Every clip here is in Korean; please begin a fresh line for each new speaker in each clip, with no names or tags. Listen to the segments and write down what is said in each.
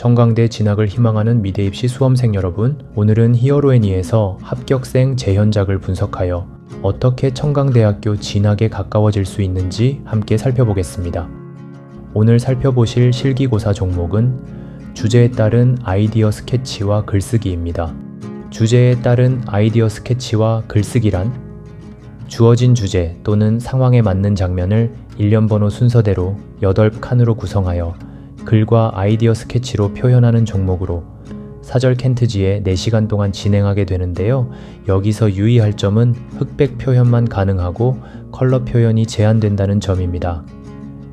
청강대 진학을 희망하는 미대 입시 수험생 여러분, 오늘은 히어로애니에서 합격생 재현작을 분석하여 어떻게 청강대학교 진학에 가까워질 수 있는지 함께 살펴보겠습니다. 오늘 살펴보실 실기고사 종목은 주제에 따른 아이디어 스케치와 글쓰기입니다. 주제에 따른 아이디어 스케치와 글쓰기란 주어진 주제 또는 상황에 맞는 장면을 일련 번호 순서대로 8칸으로 구성하여 글과 아이디어 스케치로 표현하는 종목으로 사절 켄트지에 4시간 동안 진행하게 되는데요. 여기서 유의할 점은 흑백 표현만 가능하고 컬러 표현이 제한된다는 점입니다.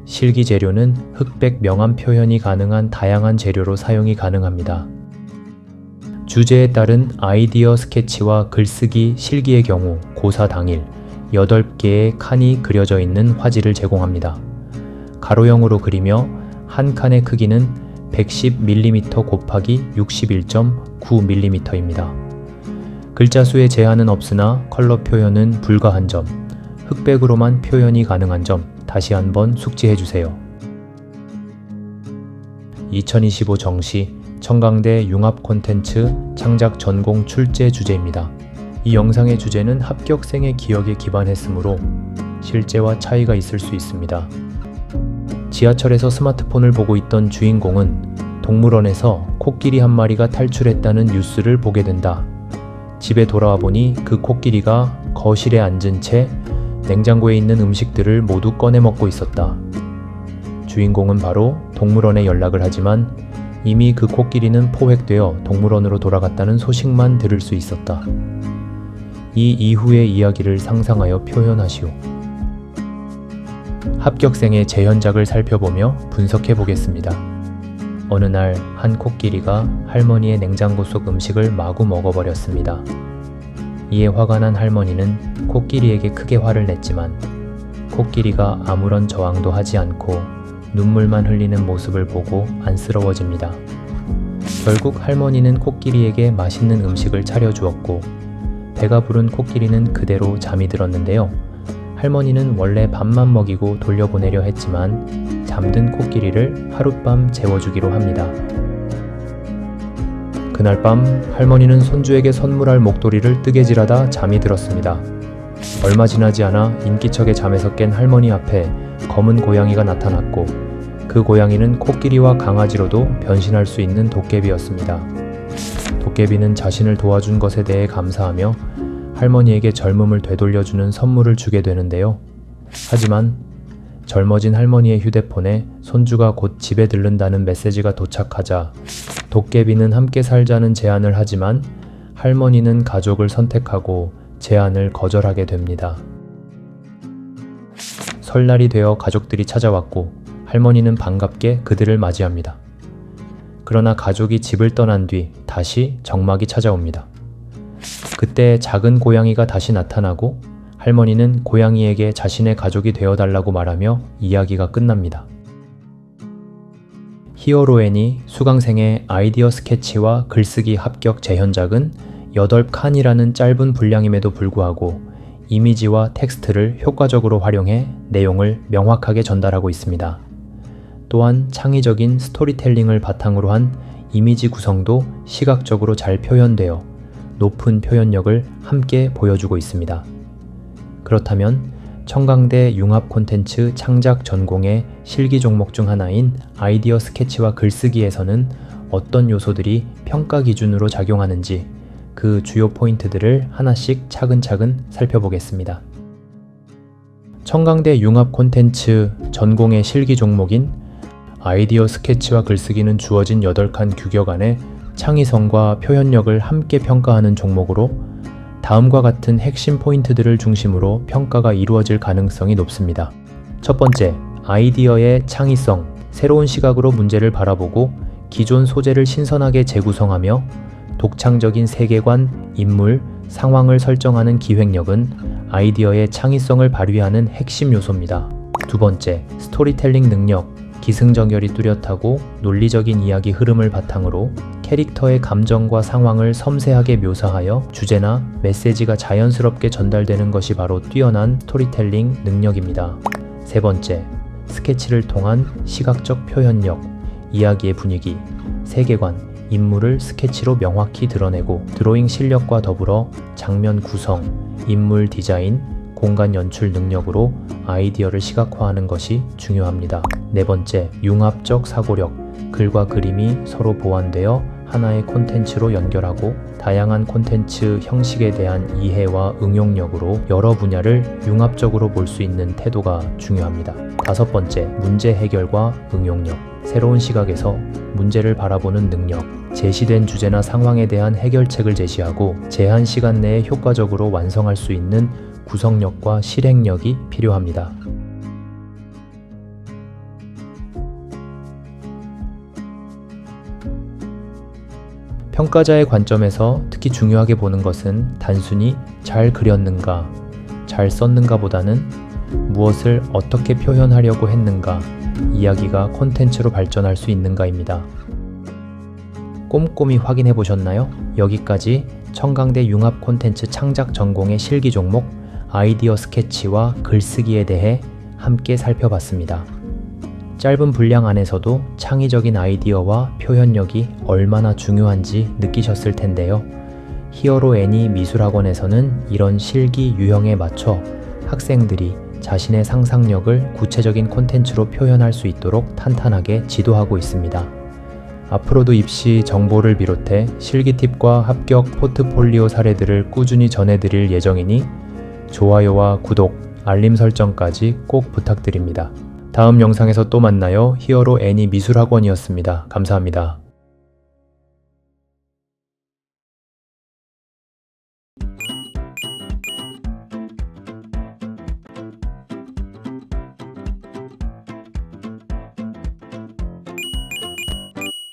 실기 재료는 흑백 명암 표현이 가능한 다양한 재료로 사용이 가능합니다. 주제에 따른 아이디어 스케치와 글쓰기 실기의 경우 고사 당일 8개의 칸이 그려져 있는 화지를 제공합니다. 가로형으로 그리며 한 칸의 크기는 110mm 곱하기 61.9mm입니다. 글자 수의 제한은 없으나 컬러 표현은 불가한 점, 흑백으로만 표현이 가능한 점 다시 한번 숙지해주세요. 2025 정시 청강대 융합 콘텐츠 창작 전공 출제 주제입니다. 이 영상의 주제는 합격생의 기억에 기반했으므로 실제와 차이가 있을 수 있습니다. 지하철에서 스마트폰을 보고 있던 주인공은 동물원에서 코끼리 한 마리가 탈출했다는 뉴스를 보게 된다. 집에 돌아와 보니 그 코끼리가 거실에 앉은 채 냉장고에 있는 음식들을 모두 꺼내 먹고 있었다. 주인공은 바로 동물원에 연락을 하지만 이미 그 코끼리는 포획되어 동물원으로 돌아갔다는 소식만 들을 수 있었다. 이 이후의 이야기를 상상하여 표현하시오. 합격생의 재현작을 살펴보며 분석해 보겠습니다. 어느 날 한 코끼리가 할머니의 냉장고 속 음식을 마구 먹어버렸습니다. 이에 화가 난 할머니는 코끼리에게 크게 화를 냈지만 코끼리가 아무런 저항도 하지 않고 눈물만 흘리는 모습을 보고 안쓰러워집니다. 결국 할머니는 코끼리에게 맛있는 음식을 차려주었고 배가 부른 코끼리는 그대로 잠이 들었는데요. 할머니는 원래 밥만 먹이고 돌려보내려 했지만 잠든 코끼리를 하룻밤 재워주기로 합니다. 그날 밤 할머니는 손주에게 선물할 목도리를 뜨개질하다 잠이 들었습니다. 얼마 지나지 않아 인기척에 잠에서 깬 할머니 앞에 검은 고양이가 나타났고 그 고양이는 코끼리와 강아지로도 변신할 수 있는 도깨비였습니다. 도깨비는 자신을 도와준 것에 대해 감사하며 할머니에게 젊음을 되돌려주는 선물을 주게 되는데요. 하지만 젊어진 할머니의 휴대폰에 손주가 곧 집에 들른다는 메시지가 도착하자 도깨비는 함께 살자는 제안을 하지만 할머니는 가족을 선택하고 제안을 거절하게 됩니다. 설날이 되어 가족들이 찾아왔고 할머니는 반갑게 그들을 맞이합니다. 그러나 가족이 집을 떠난 뒤 다시 적막이 찾아옵니다. 그때 작은 고양이가 다시 나타나고 할머니는 고양이에게 자신의 가족이 되어달라고 말하며 이야기가 끝납니다. 히어로애니 수강생의 아이디어 스케치와 글쓰기 합격 재현작은 8칸이라는 짧은 분량임에도 불구하고 이미지와 텍스트를 효과적으로 활용해 내용을 명확하게 전달하고 있습니다. 또한 창의적인 스토리텔링을 바탕으로 한 이미지 구성도 시각적으로 잘 표현되어 높은 표현력을 함께 보여주고 있습니다. 그렇다면 청강대 융합 콘텐츠 창작 전공의 실기 종목 중 하나인 아이디어 스케치와 글쓰기에서는 어떤 요소들이 평가 기준으로 작용하는지 그 주요 포인트들을 하나씩 차근차근 살펴보겠습니다. 청강대 융합 콘텐츠 전공의 실기 종목인 아이디어 스케치와 글쓰기는 주어진 8칸 규격 안에 창의성과 표현력을 함께 평가하는 종목으로 다음과 같은 핵심 포인트들을 중심으로 평가가 이루어질 가능성이 높습니다. 첫 번째, 아이디어의 창의성, 새로운 시각으로 문제를 바라보고 기존 소재를 신선하게 재구성하며 독창적인 세계관, 인물, 상황을 설정하는 기획력은 아이디어의 창의성을 발휘하는 핵심 요소입니다. 두 번째, 스토리텔링 능력, 기승전결이 뚜렷하고 논리적인 이야기 흐름을 바탕으로 캐릭터의 감정과 상황을 섬세하게 묘사하여 주제나 메시지가 자연스럽게 전달되는 것이 바로 뛰어난 스토리텔링 능력입니다. 세 번째, 스케치를 통한 시각적 표현력, 이야기의 분위기, 세계관, 인물을 스케치로 명확히 드러내고 드로잉 실력과 더불어 장면 구성, 인물 디자인, 공간 연출 능력으로 아이디어를 시각화하는 것이 중요합니다. 네 번째, 융합적 사고력. 글과 그림이 서로 보완되어 하나의 콘텐츠로 연결하고 다양한 콘텐츠 형식에 대한 이해와 응용력으로 여러 분야를 융합적으로 볼 수 있는 태도가 중요합니다. 다섯 번째, 문제 해결과 응용력. 새로운 시각에서 문제를 바라보는 능력. 제시된 주제나 상황에 대한 해결책을 제시하고 제한 시간 내에 효과적으로 완성할 수 있는 구성력과 실행력이 필요합니다. 평가자의 관점에서 특히 중요하게 보는 것은 단순히 잘 그렸는가, 잘 썼는가 보다는 무엇을 어떻게 표현하려고 했는가, 이야기가 콘텐츠로 발전할 수 있는가입니다. 꼼꼼히 확인해 보셨나요? 여기까지 청강대 융합 콘텐츠 창작 전공의 실기 종목 아이디어 스케치와 글쓰기에 대해 함께 살펴봤습니다. 짧은 분량 안에서도 창의적인 아이디어와 표현력이 얼마나 중요한지 느끼셨을 텐데요. 히어로 애니 미술학원에서는 이런 실기 유형에 맞춰 학생들이 자신의 상상력을 구체적인 콘텐츠로 표현할 수 있도록 탄탄하게 지도하고 있습니다. 앞으로도 입시 정보를 비롯해 실기 팁과 합격 포트폴리오 사례들을 꾸준히 전해드릴 예정이니 좋아요와 구독, 알림 설정까지 꼭 부탁드립니다. 다음 영상에서 또 만나요. 히어로 애니 미술학원이었습니다. 감사합니다.